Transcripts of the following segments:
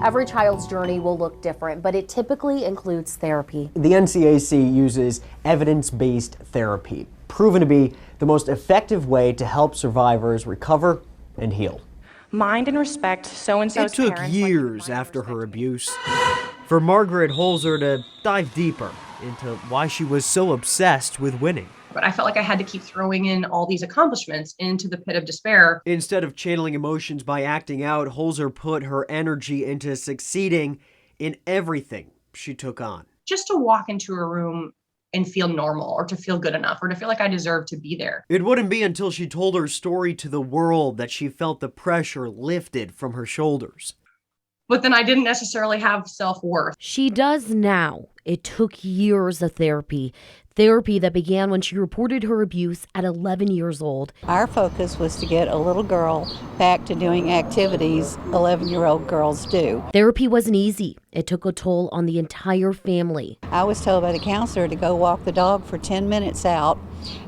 Every child's journey will look different, but it typically includes therapy. The NCAC uses evidence-based therapy, proven to be the most effective way to help survivors recover and heal. Mind and respect so-and-so's parents. It took years after her abuse for Margaret Holzer to dive deeper into why she was so obsessed with winning. But I felt like I had to keep throwing in all these accomplishments into the pit of despair. Instead of channeling emotions by acting out, Holzer put her energy into succeeding in everything she took on. Just to walk into a room and feel normal, or to feel good enough, or to feel like I deserve to be there. It wouldn't be until she told her story to the world that she felt the pressure lifted from her shoulders. But then I didn't necessarily have self-worth. She does now. It took years of therapy. Therapy that began when she reported her abuse at 11 years old. Our focus was to get a little girl back to doing activities 11-year-old girls do. Therapy wasn't easy. It took a toll on the entire family. I was told by the counselor to go walk the dog for 10 minutes out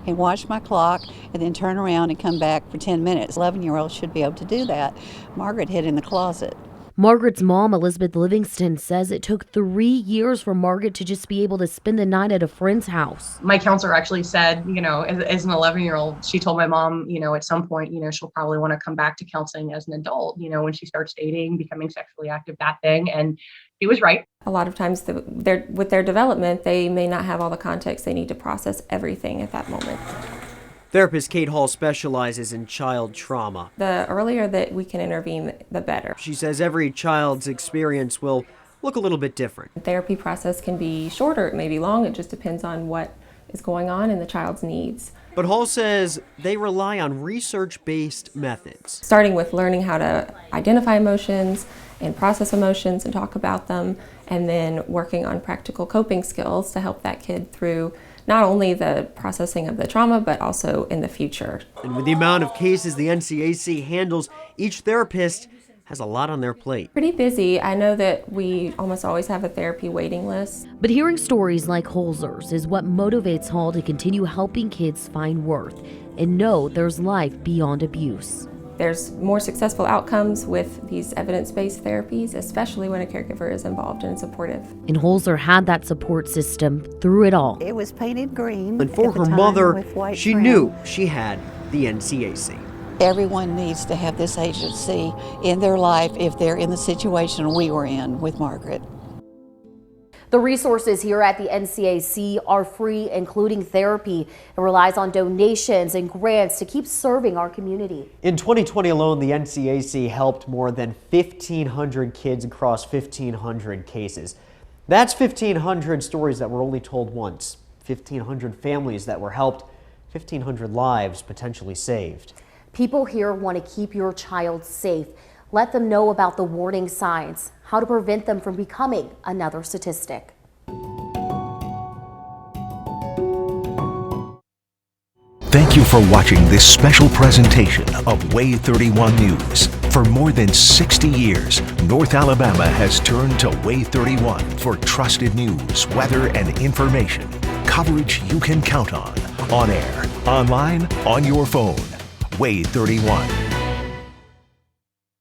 and watch my clock and then turn around and come back for 10 minutes. 11-year-olds should be able to do that. Margaret hid in the closet. Margaret's mom, Elizabeth Livingston, says it took 3 years for Margaret to just be able to spend the night at a friend's house. My counselor actually said, as an 11-year-old, she told my mom, at some point, she'll probably want to come back to counseling as an adult, when she starts dating, becoming sexually active, that thing. And she was right. A lot of times with their development, they may not have all the context they need to process everything at that moment. Therapist Kate Hall specializes in child trauma. The earlier that we can intervene, the better. She says every child's experience will look a little bit different. The therapy process can be shorter, it may be long, it just depends on what is going on in the child's needs. But Hall says they rely on research-based methods. Starting with learning how to identify emotions and process emotions and talk about them, and then working on practical coping skills to help that kid through not only the processing of the trauma, but also in the future. And with the amount of cases the NCAC handles, each therapist has a lot on their plate. Pretty busy. I know that we almost always have a therapy waiting list. But hearing stories like Holzer's is what motivates Hall to continue helping kids find worth and know there's life beyond abuse. There's more successful outcomes with these evidence-based therapies, especially when a caregiver is involved and supportive. And Holzer had that support system through it all. It was painted green. And for her mother, she knew she had the NCAC. Everyone needs to have this agency in their life if they're in the situation we were in with Margaret. The resources here at the NCAC are free, including therapy. It relies on donations and grants to keep serving our community. In 2020 alone, the NCAC helped more than 1,500 kids across 1,500 cases. That's 1,500 stories that were only told once, 1,500 families that were helped, 1,500 lives potentially saved. People here want to keep your child safe. Let them know about the warning signs, how to prevent them from becoming another statistic. Thank you for watching this special presentation of Way 31 News. For more than 60 years, North Alabama has turned to Way 31 for trusted news, weather, and information. Coverage you can count on air, online, on your phone. Way 31.